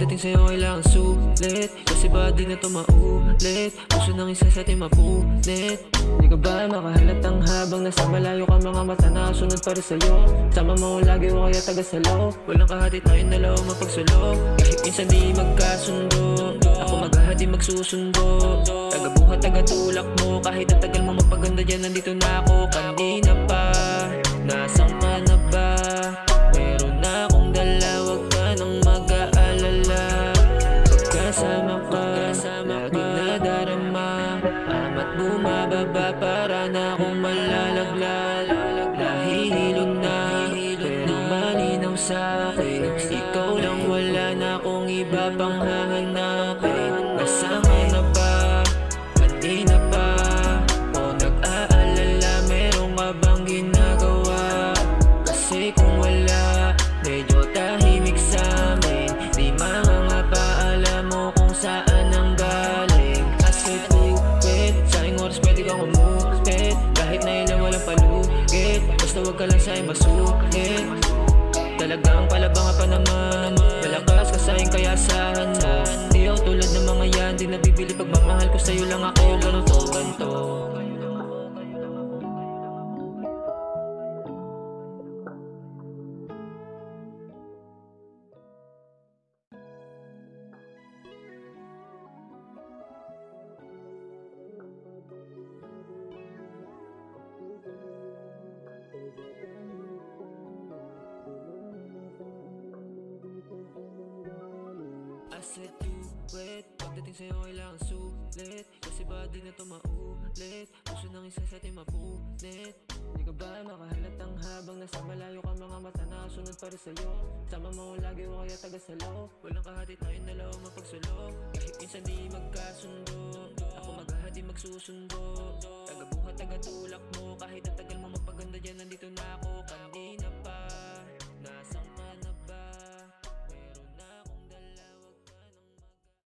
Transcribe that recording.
pagdating sa'yo kailangan sulit, kasi ba di na to maulit. Puso ng isa sa ating mapunit. Di ka ba makahalatang habang nasa malayo ka, mga mata nakasunod pa rin sa'yo. Sama mo lagi o kaya taga-salo, walang kahati tayong dalawa mapagsulo. Kahit minsan di magkasundo, ako maghahati magsusundo. Taga-buhat, taga-tulak mo, kahit ang tagal mo mapaganda dyan, nandito na ako. Kanina pa, nasaan ka na ba? Meron na akong dala, wag ka nang mag-aalala. Pagkasama ka, laging nadarama, ama't bumababa, para na akong malalaglag. Nahihilo na, pero malinaw sa'kin, ikaw lang, wala na akong iba pang hahanapin. Nasaan ka na ba? Kanina pa, o nag-aalala, meron ka bang ginagawa? Kasi kung wala, medyo tahimik sa'min. Di mangangapa, alam mo kung saan ang galing. Kasi tuwid, sa'king oras pwede kang umupit, kahit na ilan walang palugit, basta wag ka lang sa'king masukit. Talagang palabang pa naman, malakas ka sa'king kaya asahan mo. Di ako tulad ng mga yan, di nabibili pagmamahal ko, sa'yo lang ako, ganito, ganito. I said wait, pagdating sa'yo kailangan sulit, kasi ba di na to maulit. Puso ng isa sa ating mapunit. Di ka ba makahalatang habang nasa malayo ka, mga mata nakasunod pa rin sa'yo. Sama mo lagi o kaya taga-salo, walang kahati tayong dalawa mapagsulo. Kahit minsan di magkasundo, ako maghahati magsusundo. Taga-buhat, taga-tulak mo, kahit ang taga